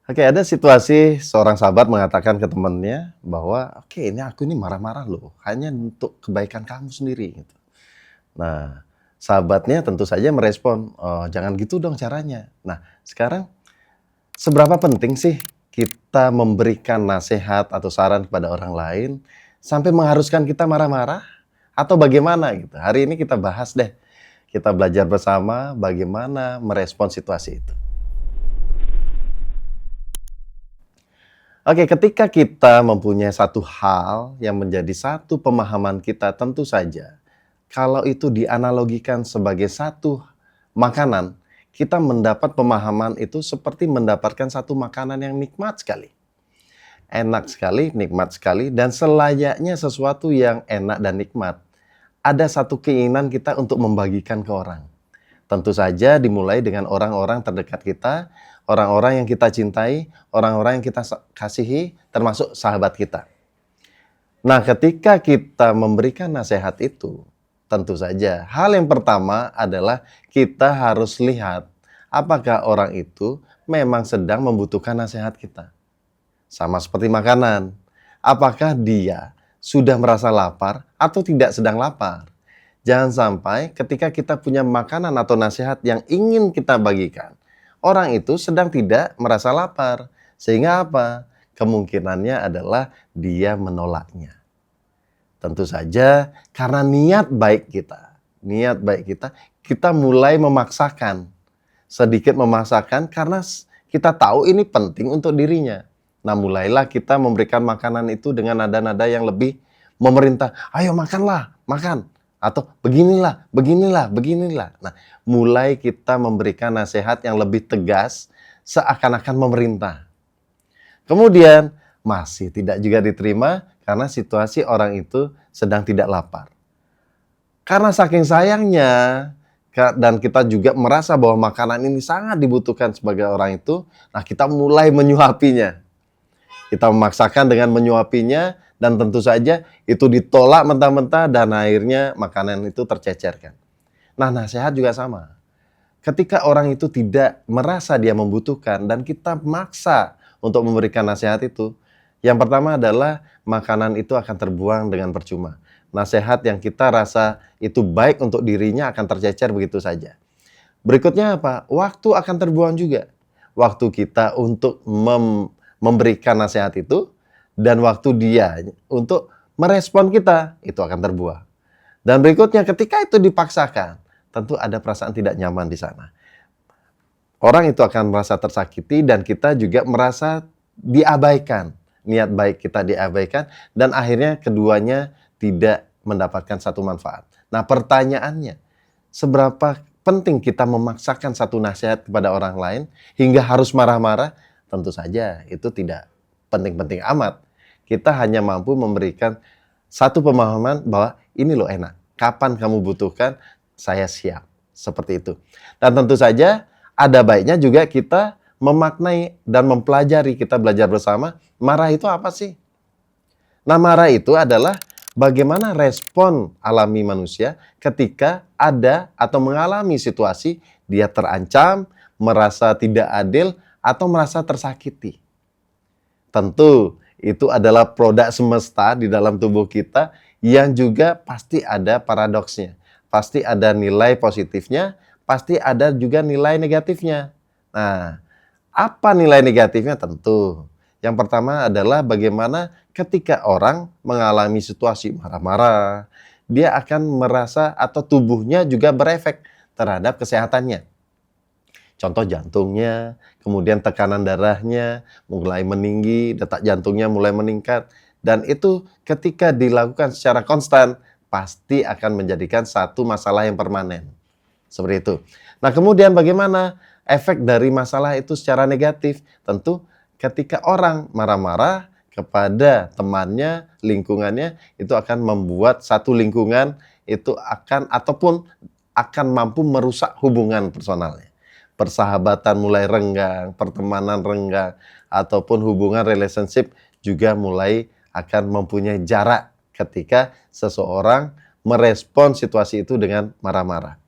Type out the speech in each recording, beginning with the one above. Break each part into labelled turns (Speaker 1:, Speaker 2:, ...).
Speaker 1: Oke, ada situasi seorang sahabat mengatakan ke temannya bahwa, "Oke, ini aku ini marah-marah loh, hanya untuk kebaikan kamu sendiri," gitu. Nah, sahabatnya tentu saja merespon, "Jangan gitu dong caranya." Nah, sekarang seberapa penting sih kita memberikan nasihat atau saran kepada orang lain sampai mengharuskan kita marah-marah atau bagaimana gitu? Hari ini kita bahas deh, kita belajar bersama bagaimana merespon situasi itu. Oke, ketika kita mempunyai satu hal yang menjadi satu pemahaman kita, tentu saja kalau itu dianalogikan sebagai satu makanan, kita mendapat pemahaman itu seperti mendapatkan satu makanan yang nikmat sekali. Enak sekali, nikmat sekali, dan selayaknya sesuatu yang enak dan nikmat, ada satu keinginan kita untuk membagikan ke orang. Tentu saja dimulai dengan orang-orang terdekat kita, orang-orang yang kita cintai, orang-orang yang kita kasihi, termasuk sahabat kita. Nah, ketika kita memberikan nasihat itu, tentu saja hal yang pertama adalah kita harus lihat apakah orang itu memang sedang membutuhkan nasihat kita. Sama seperti makanan, apakah dia sudah merasa lapar atau tidak sedang lapar? Jangan sampai ketika kita punya makanan atau nasihat yang ingin kita bagikan, orang itu sedang tidak merasa lapar. Sehingga apa? Kemungkinannya adalah dia menolaknya. Tentu saja karena niat baik kita mulai memaksakan, sedikit memaksakan karena kita tahu ini penting untuk dirinya. Nah, mulailah kita memberikan makanan itu dengan nada-nada yang lebih memerintah, "Ayo makanlah, makan." Atau beginilah, beginilah, beginilah. Nah, mulai kita memberikan nasihat yang lebih tegas seakan-akan memerintah. Kemudian masih tidak juga diterima karena situasi orang itu sedang tidak lapar. Karena saking sayangnya dan kita juga merasa bahwa makanan ini sangat dibutuhkan sebagai orang itu, nah kita mulai menyuapinya. Kita memaksakan dengan menyuapinya dan tentu saja itu ditolak mentah-mentah dan akhirnya makanan itu tercecerkan. Nah, nasihat juga sama. Ketika orang itu tidak merasa dia membutuhkan dan kita maksa untuk memberikan nasihat itu, yang pertama adalah makanan itu akan terbuang dengan percuma. Nasihat yang kita rasa itu baik untuk dirinya akan tercecer begitu saja. Berikutnya apa? Waktu akan terbuang juga. Waktu kita untuk memberikan nasihat itu dan waktu dia untuk merespon kita itu akan terbuang. Dan berikutnya ketika itu dipaksakan, tentu ada perasaan tidak nyaman di sana. Orang itu akan merasa tersakiti dan kita juga merasa diabaikan. Niat baik kita diabaikan dan akhirnya keduanya tidak mendapatkan satu manfaat. Nah, pertanyaannya, seberapa penting kita memaksakan satu nasihat kepada orang lain hingga harus marah-marah? Tentu saja itu tidak penting-penting amat. Kita hanya mampu memberikan satu pemahaman bahwa ini loh enak. Kapan kamu butuhkan, saya siap. Seperti itu. Dan tentu saja ada baiknya juga kita memaknai dan mempelajari, kita belajar bersama, marah itu apa sih? Nah, marah itu adalah bagaimana respon alami manusia ketika ada atau mengalami situasi dia terancam, merasa tidak adil, atau merasa tersakiti. Tentu itu adalah produk semesta di dalam tubuh kita yang juga pasti ada paradoksnya. Pasti ada nilai positifnya, pasti ada juga nilai negatifnya. Nah, apa nilai negatifnya? Tentu. Yang pertama adalah bagaimana ketika orang mengalami situasi marah-marah, dia akan merasa atau tubuhnya juga berefek terhadap kesehatannya. Contoh jantungnya, kemudian tekanan darahnya mulai meninggi, detak jantungnya mulai meningkat. Dan itu ketika dilakukan secara konstan, pasti akan menjadikan satu masalah yang permanen. Seperti itu. Nah, kemudian bagaimana efek dari masalah itu secara negatif? Tentu ketika orang marah-marah kepada temannya, lingkungannya, itu akan membuat satu lingkungan itu akan ataupun akan mampu merusak hubungan personalnya. Persahabatan mulai renggang, pertemanan renggang, ataupun hubungan relationship juga mulai akan mempunyai jarak ketika seseorang merespon situasi itu dengan marah-marah.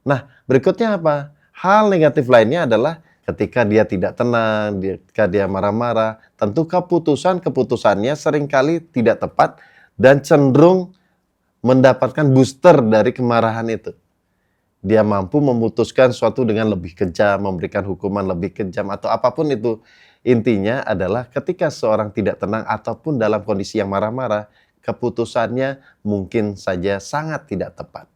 Speaker 1: Nah, berikutnya apa? Hal negatif lainnya adalah Ketika dia tidak tenang, ketika dia marah-marah, tentu keputusannya seringkali tidak tepat dan cenderung mendapatkan booster dari kemarahan itu. Dia mampu memutuskan sesuatu dengan lebih kejam, memberikan hukuman lebih kejam, atau apapun itu. Intinya adalah ketika seorang tidak tenang ataupun dalam kondisi yang marah-marah, keputusannya mungkin saja sangat tidak tepat.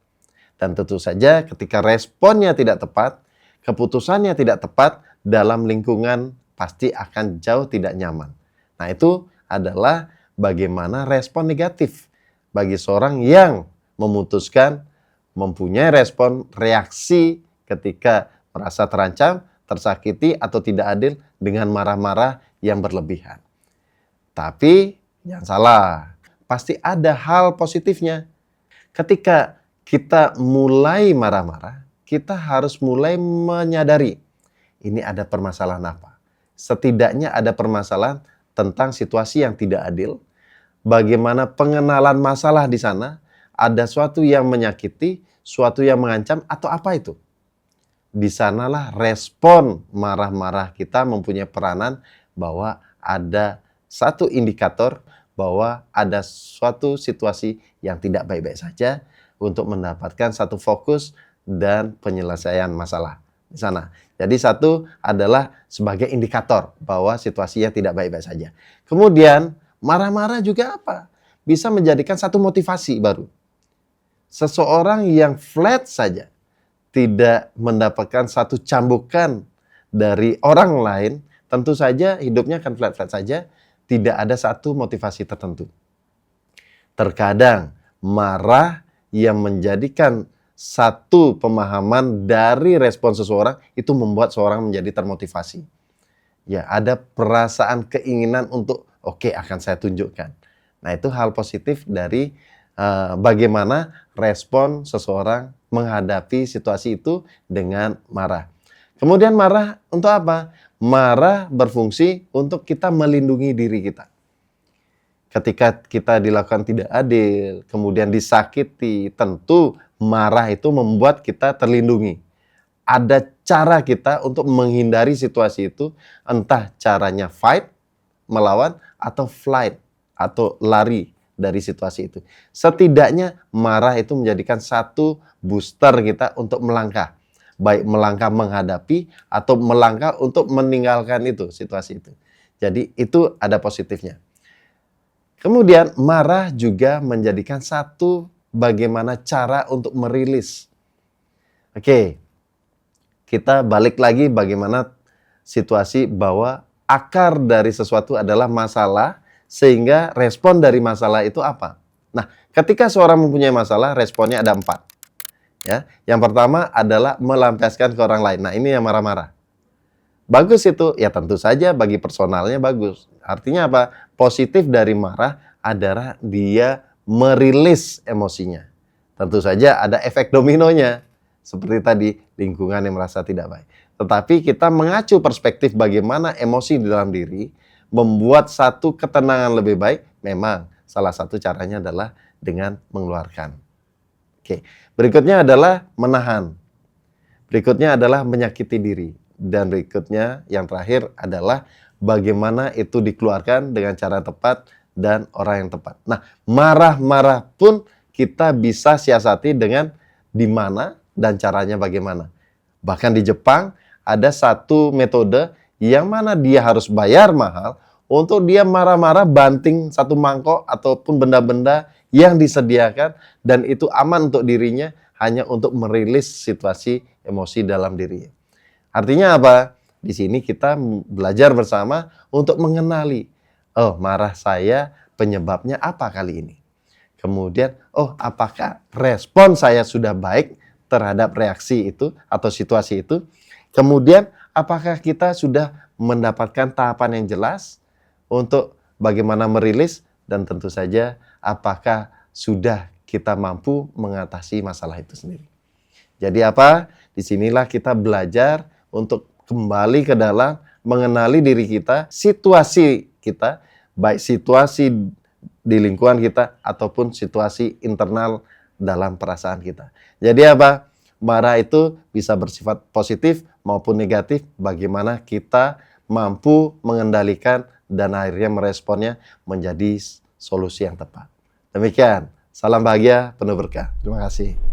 Speaker 1: Dan tentu saja ketika responnya tidak tepat, keputusannya tidak tepat, dalam lingkungan pasti akan jauh tidak nyaman. Nah, itu adalah bagaimana respon negatif bagi seorang yang memutuskan mempunyai respon reaksi ketika merasa terancam, tersakiti, atau tidak adil dengan marah-marah yang berlebihan. Tapi jangan salah, pasti ada hal positifnya. Ketika kita mulai marah-marah, kita harus mulai menyadari ini ada permasalahan apa. Setidaknya ada permasalahan tentang situasi yang tidak adil, bagaimana pengenalan masalah di sana, ada suatu yang menyakiti, suatu yang mengancam, atau apa itu? Di sanalah respon marah-marah kita mempunyai peranan bahwa ada satu indikator bahwa ada suatu situasi yang tidak baik-baik saja untuk mendapatkan satu fokus dan penyelesaian masalah di sana. Jadi satu adalah sebagai indikator bahwa situasinya tidak baik-baik saja. Kemudian marah-marah juga apa? Bisa menjadikan satu motivasi baru. Seseorang yang flat saja, tidak mendapatkan satu cambukan dari orang lain, tentu saja hidupnya akan flat-flat saja, tidak ada satu motivasi tertentu. Terkadang marah yang menjadikan satu pemahaman dari respon seseorang itu membuat seorang menjadi termotivasi. Ya, ada perasaan keinginan untuk oke, akan saya tunjukkan. Nah, itu hal positif dari bagaimana respon seseorang menghadapi situasi itu dengan marah. Kemudian marah untuk apa? Marah berfungsi untuk kita melindungi diri kita. Ketika kita dilakukan tidak adil, kemudian disakiti, tentu marah itu membuat kita terlindungi. Ada cara kita untuk menghindari situasi itu, entah caranya fight, melawan, atau flight, atau lari dari situasi itu. Setidaknya marah itu menjadikan satu booster kita untuk melangkah. Baik melangkah menghadapi atau melangkah untuk meninggalkan itu, situasi itu. Jadi itu ada positifnya. Kemudian marah juga menjadikan satu bagaimana cara untuk merilis. Oke, kita balik lagi bagaimana situasi bahwa akar dari sesuatu adalah masalah, sehingga respon dari masalah itu apa? Nah, ketika seorang mempunyai masalah, responnya ada 4. Ya, yang pertama adalah melampiaskan ke orang lain. Nah, ini yang marah-marah. Bagus itu, ya tentu saja bagi personalnya bagus. Artinya apa? Positif dari marah adalah dia merilis emosinya. Tentu saja ada efek dominonya. Seperti tadi, lingkungan yang merasa tidak baik. Tetapi kita mengacu perspektif bagaimana emosi di dalam diri, membuat satu ketenangan lebih baik, memang salah satu caranya adalah dengan mengeluarkan. Oke, berikutnya adalah menahan. Berikutnya adalah menyakiti diri. Dan berikutnya yang terakhir adalah bagaimana itu dikeluarkan dengan cara tepat dan orang yang tepat. Nah, marah-marah pun kita bisa siasati dengan di mana dan caranya bagaimana. Bahkan di Jepang ada satu metode yang mana dia harus bayar mahal untuk dia marah-marah banting satu mangkok ataupun benda-benda yang disediakan, dan itu aman untuk dirinya hanya untuk merilis situasi emosi dalam dirinya. Artinya apa? Di sini kita belajar bersama untuk mengenali, oh marah saya penyebabnya apa kali ini. Kemudian, oh apakah respon saya sudah baik terhadap reaksi itu atau situasi itu. Kemudian, apakah kita sudah mendapatkan tahapan yang jelas untuk bagaimana merilis, dan tentu saja apakah sudah kita mampu mengatasi masalah itu sendiri. Jadi apa? Disinilah kita belajar untuk kembali ke dalam mengenali diri kita, situasi kita, baik situasi di lingkungan kita ataupun situasi internal dalam perasaan kita. Jadi apa? Marah itu bisa bersifat positif maupun negatif, bagaimana kita mampu mengendalikan dan akhirnya meresponnya menjadi solusi yang tepat. Demikian, salam bahagia, penuh berkah. Terima kasih.